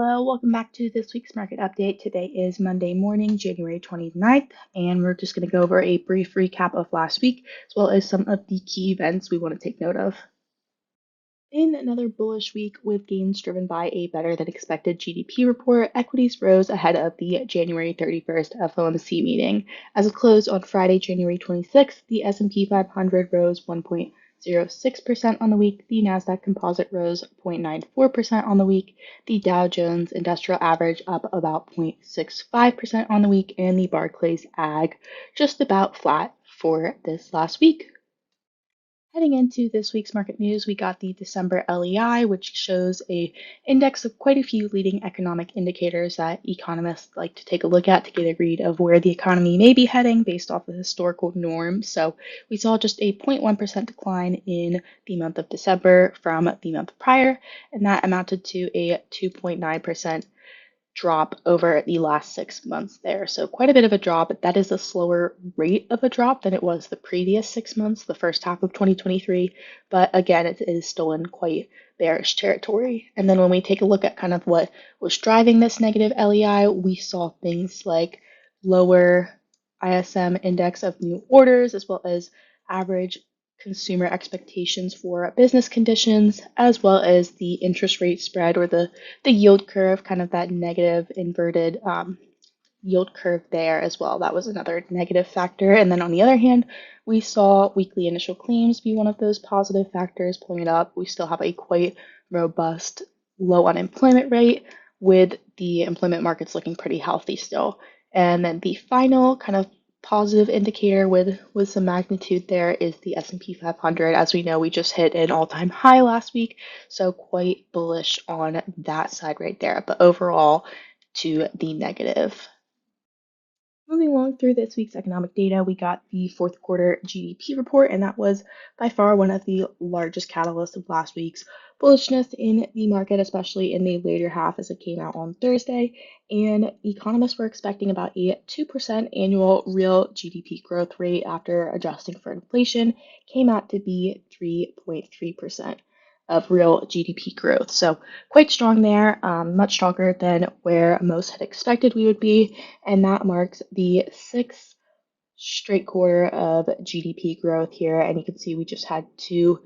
Hello, welcome back to this week's market update. Today is Monday morning, January 29th, and we're just going to go over a brief recap of last week, as well as some of the key events we want to take note of. In another bullish week with gains driven by a better than expected GDP report, equities rose ahead of the January 31st FOMC meeting. As it closed on Friday, January 26th, the S&P 500 rose 1.06% on the week, the Nasdaq Composite rose 0.94% on the week, the Dow Jones Industrial Average up about 0.65% on the week, and the Barclays Agg just about flat for this last week. Heading into this week's market news, we got the December LEI, which shows a index of quite a few leading economic indicators that economists like to take a look at to get a read of where the economy may be heading based off of historical norms. So we saw just a 0.1% decline in the month of December from the month prior, and that amounted to a 2.9% drop over the last 6 months there. So quite a bit of a drop, but that is a slower rate of a drop than it was the previous 6 months, the first half of 2023. But again, it is still in quite bearish territory. And then when we take a look at kind of what was driving this negative LEI, we saw things like lower ISM index of new orders, as well as average consumer expectations for business conditions, as well as the interest rate spread or the yield curve, kind of that negative inverted yield curve there as well. That was another negative factor. And then on the other hand, we saw weekly initial claims be one of those positive factors pulling it up. We still have a quite robust low unemployment rate with the employment markets looking pretty healthy still. And then the final kind of positive indicator with some magnitude there is the S&P 500. As we know, we just hit an all-time high last week, so quite bullish on that side right there, but overall to the negative. Moving along through this week's economic data, we got the fourth quarter GDP report, and that was by far one of the largest catalysts of last week's bullishness in the market, especially in the later half as it came out on Thursday. And economists were expecting about a 2% annual real GDP growth rate after adjusting for inflation, came out to be 3.3% of real GDP growth. So quite strong there, much stronger than where most had expected we would be. And that marks the sixth straight quarter of GDP growth here. And you can see we just had two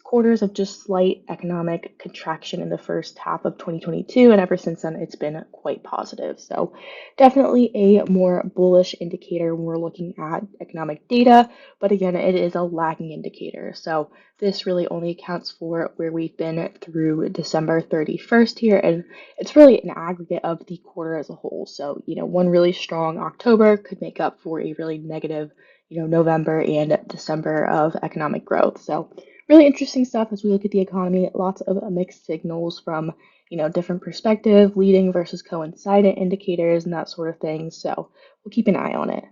quarters of just slight economic contraction in the first half of 2022, and ever since then it's been quite positive. So definitely a more bullish indicator when we're looking at economic data, but again, it is a lagging indicator. So this really only accounts for where we've been through December 31st here, and it's really an aggregate of the quarter as a whole. So, one really strong October could make up for a really negative, November and December of economic growth. So really interesting stuff as we look at the economy. Lots of mixed signals from, different perspective, leading versus coincident indicators and that sort of thing. So we'll keep an eye on it.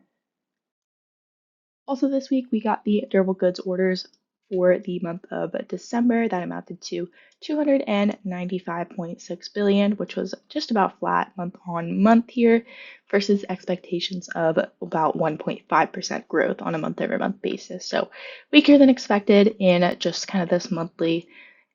Also this week, we got the durable goods orders for the month of December. That amounted to 295.6 billion, which was just about flat month on month here versus expectations of about 1.5% growth on a month over month basis. So weaker than expected in just kind of this monthly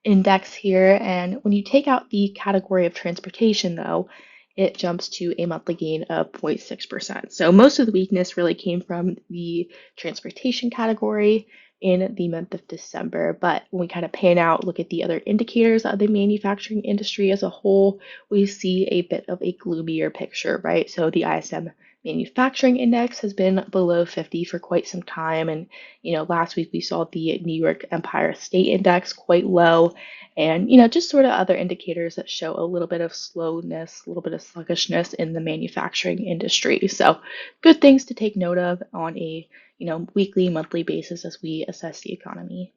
index here. And when you take out the category of transportation, though, it jumps to a monthly gain of 0.6%. So most of the weakness really came from the transportation category in the month of December. But when we kind of pan out, look at the other indicators of the manufacturing industry as a whole, we see a bit of a gloomier picture, right? So the ISM manufacturing index has been below 50 for quite some time. And, last week we saw the New York Empire State Index quite low. And, just sort of other indicators that show a little bit of slowness, a little bit of sluggishness in the manufacturing industry. So good things to take note of on a, weekly, monthly basis as we assess the economy.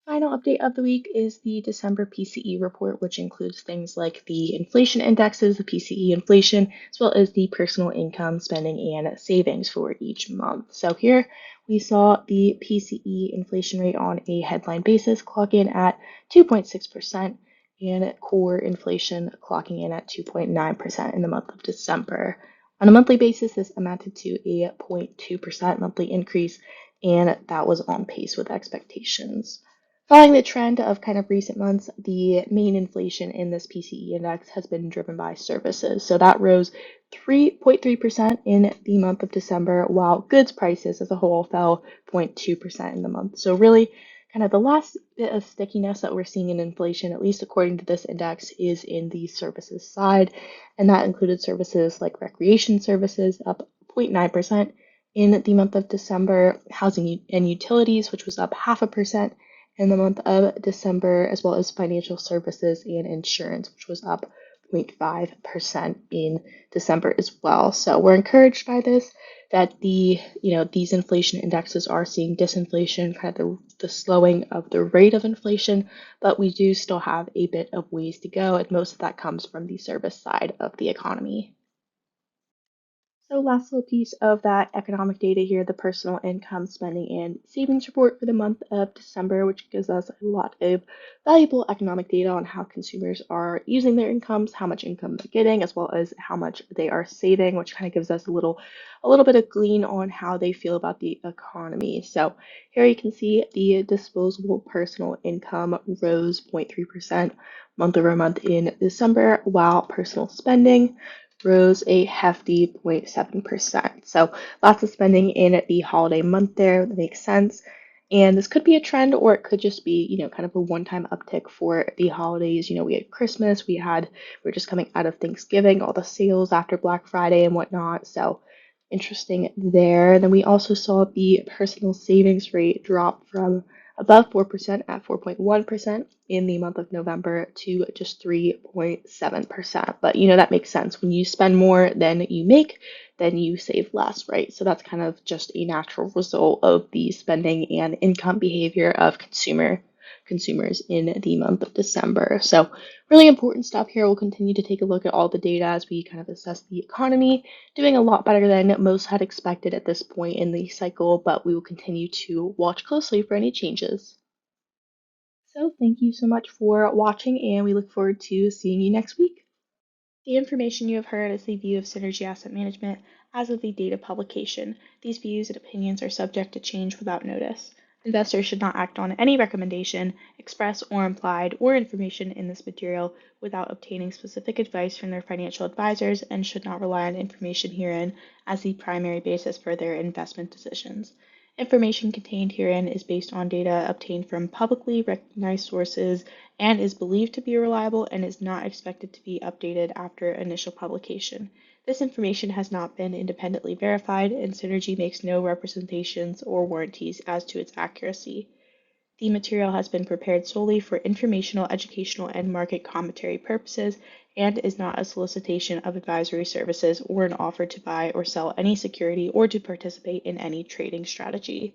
Final update of the week is the December PCE report, which includes things like the inflation indexes, the PCE inflation, as well as the personal income, spending, and savings for each month. So here we saw the PCE inflation rate on a headline basis clock in at 2.6% and core inflation clocking in at 2.9% in the month of December. On a monthly basis, this amounted to a 0.2% monthly increase, and that was on pace with expectations. Following the trend of kind of recent months, the main inflation in this PCE index has been driven by services. So that rose 3.3% in the month of December, while goods prices as a whole fell 0.2% in the month. So really, kind of the last bit of stickiness that we're seeing in inflation, at least according to this index, is in the services side. And that included services like recreation services up 0.9% in the month of December, housing and utilities, which was up 0.5% in the month of December, as well as financial services and insurance, which was up 0.5% in December as well. So we're encouraged by this, that these inflation indexes are seeing disinflation, kind of the slowing of the rate of inflation, but we do still have a bit of ways to go, and most of that comes from the service side of the economy. So last little piece of that economic data here, the personal income spending and savings report for the month of December, which gives us a lot of valuable economic data on how consumers are using their incomes, how much income they're getting, as well as how much they are saving, which kind of gives us a little bit of glean on how they feel about the economy. So here you can see the disposable personal income rose 0.3% month over month in December, while personal spending rose a hefty 0.7%. So lots of spending in the holiday month there. That makes sense. And this could be a trend, or it could just be, kind of a one-time uptick for the holidays. We had Christmas, we're just coming out of Thanksgiving, all the sales after Black Friday and whatnot. So interesting there. Then we also saw the personal savings rate drop from above 4% at 4.1% in the month of November to just 3.7%. But that makes sense. When you spend more than you make, then you save less, right? So that's kind of just a natural result of the spending and income behavior of consumers in the month of December. So really important stuff here. We'll continue to take a look at all the data as we kind of assess the economy, doing a lot better than most had expected at this point in the cycle, but we will continue to watch closely for any changes. So thank you so much for watching, and we look forward to seeing you next week. The information you have heard is the view of Synergy Asset Management as of the date of publication. These views and opinions are subject to change without notice. Investors should not act on any recommendation, express or implied, or information in this material without obtaining specific advice from their financial advisors and should not rely on information herein as the primary basis for their investment decisions. Information contained herein is based on data obtained from publicly recognized sources and is believed to be reliable and is not expected to be updated after initial publication. This information has not been independently verified, and Synergy makes no representations or warranties as to its accuracy. The material has been prepared solely for informational, educational, and market commentary purposes and is not a solicitation of advisory services or an offer to buy or sell any security or to participate in any trading strategy.